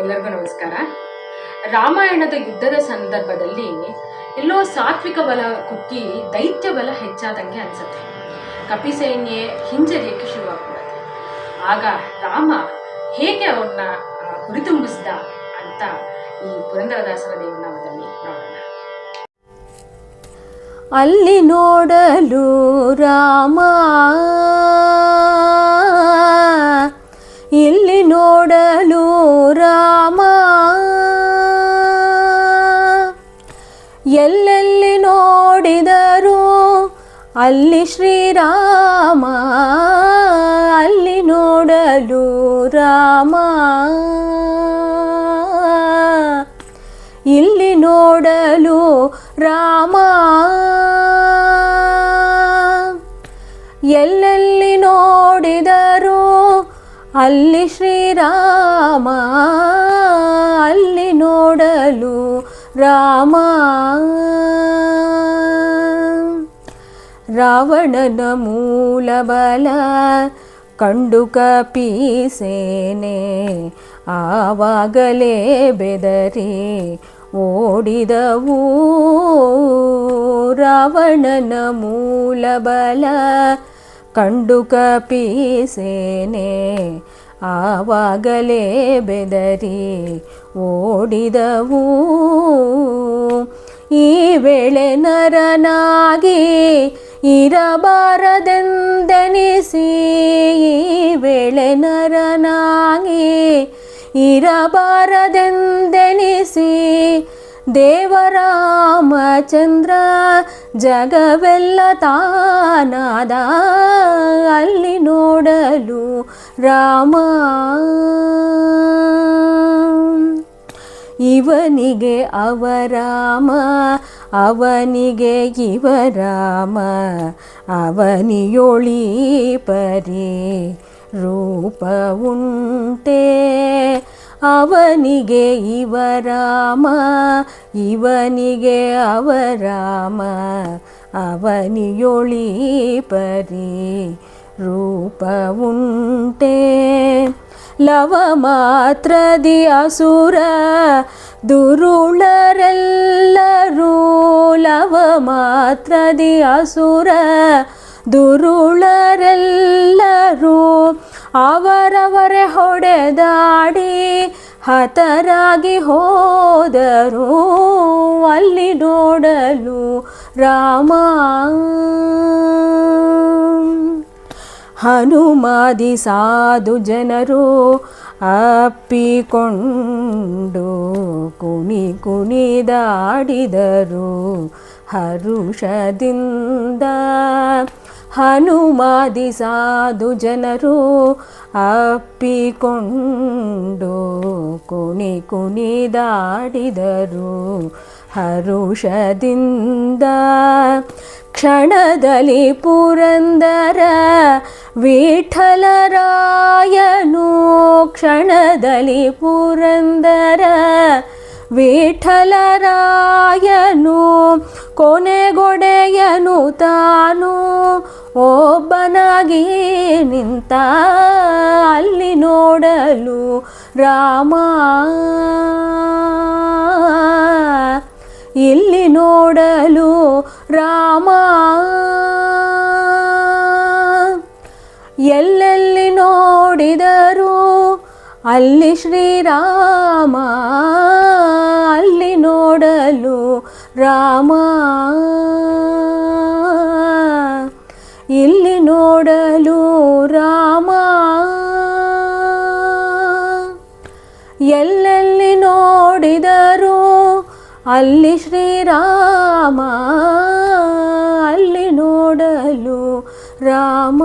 ಎಲ್ಲರಿಗೂ ನಮಸ್ಕಾರ. ರಾಮಾಯಣದ ಯುದ್ಧದ ಸಂದರ್ಭದಲ್ಲಿ ಎಲ್ಲೋ ಸಾತ್ವಿಕ ಬಲ ಕುಗ್ಗಿ ದೈತ್ಯ ಬಲ ಹೆಚ್ಚಾದಂಗೆ ಅನ್ಸುತ್ತೆ. ಕಪಿಸೈನ್ಯ ಹಿಂಜರಿಯಕ್ಕೆ ಶುರುವಾಗ್ಬಿಡುತ್ತೆ. ಆಗ ರಾಮ ಹೇಗೆ ಅವ್ರನ್ನ ಹುರಿತುಂಬಿಸ್ದ ಅಂತ ಈ ಪುರಂದರದಾಸರ ದೇವನಾಮದಲ್ಲಿ ನೋಡೋಣ. ಅಲ್ಲಿ ನೋಡಲು ರಾಮ, ಇಲ್ಲಿ ನೋಡಲು ರಾಮ, ಎಲ್ಲೆಲ್ಲಿ ನೋಡಿದರು ಅಲ್ಲಿ ಶ್ರೀರಾಮ, ಅಲ್ಲಿ ನೋಡಲು ರಾಮ, ಇಲ್ಲಿ ನೋಡಲು ರಾಮ, ಎಲ್ಲೆಲ್ಲಿ ನೋಡಿದರು ಅಲ್ಲಿ ಶ್ರೀರಾಮ, ಅಲ್ಲಿ ನೋಡಲು ರಾಮ. ರಾವಣನ ಮೂಲಬಲ ಕಂಡು ಕಪಿಸೇನೆ ಆವಾಗಲೇ ಬೆದರಿ ಓಡಿದವು. ರಾವಣನ ಮೂಲಬಲ ಕಂಡು ಕಪಿಸೇನೆ ಆವಾಗಲೇ ಬೆದರಿ ಓಡಿದವು. ಈ ವೇಳೆ ನರನಾಗಿ ಇರಬಾರದೆಂದೆನಿಸಿ, ಈ ವೇಳೆ ನರನಾಗಿ ಇರಬಾರದೆಂದೆನಿಸಿ ದೇವರಾಮಚಂದ್ರ ಜಗವೆಲ್ಲ ತಾನಾದ ಅಲ್ಲಿ ನೋಡಲು ರಾಮ. ಇವನಿಗೆ ಅವರಾಮ, ಅವನಿಗೆ ಇವರಾಮ, ಅವನಿಯೊಳಿ ಪರಿ ರೂಪ ಉಂಟೆ. ಅವನಿಗೆ ಇವರಾಮ, ಇವನಿಗೆ ಅವರಾಮ, ಅವನಿಯೊಳಿ ಪರಿ ರೂಪ ಉಂಟೆ. ಲವ ಮಾತ್ರದಿ ಅಸುರ ದುರುಳರೆಲ್ಲರೂ, ಲವ ಮಾತ್ರದಿ ಅಸುರ ದುರುಳರೆಲ್ಲರೂ ಅವರವರೇ ಹೊಡೆದಾಡಿ ಹತರಾಗಿ ಹೋದರು ಅಲ್ಲಿ ನೋಡಲು ರಾಮ. ಹನುಮಾದಿ ಸಾಧು ಜನರು ಅಪ್ಪಿಕೊಂಡು ಕುಣಿ ಕುಣಿದಾಡಿದರು ಹರುಷದಿಂದ. ಹನುಮಾದಿ ಸಾಧು ಜನರು ಅಪ್ಪಿಕೊಂಡು ಕುಣಿ ಕುಣಿದಾಡಿದರು ಹರುಷದಿಂದ. ಕ್ಷಣದಲ್ಲಿ ಪುರಂದರ ವಿಠಲರಾಯನು, ಕ್ಷಣದಲ್ಲಿ ಪುರಂದರ ವಿಠಲರಾಯನು ಕೊನೆಗೊಡೆಯನು ತಾನು ಒಬ್ಬನಾಗಿ ನಿಂತ ಅಲ್ಲಿ ನೋಡಲು ರಾಮ, ಇಲ್ಲಿ ನೋಡಲು ರಾಮ. ಎಲ್ಲೆಲ್ಲಿ ನೋಡಿದರು ಅಲ್ಲಿ ಶ್ರೀರಾಮ, ಅಲ್ಲಿ ನೋಡಲು ರಾಮ, ಇಲ್ಲಿ ನೋಡಲು ರಾಮ. ಎಲ್ಲೆಲ್ಲಿ ನೋಡಿದರು ಅಲ್ಲಿ ಶ್ರೀರಾಮ, ಅಲ್ಲಿ ನೋಡಲು ರಾಮ.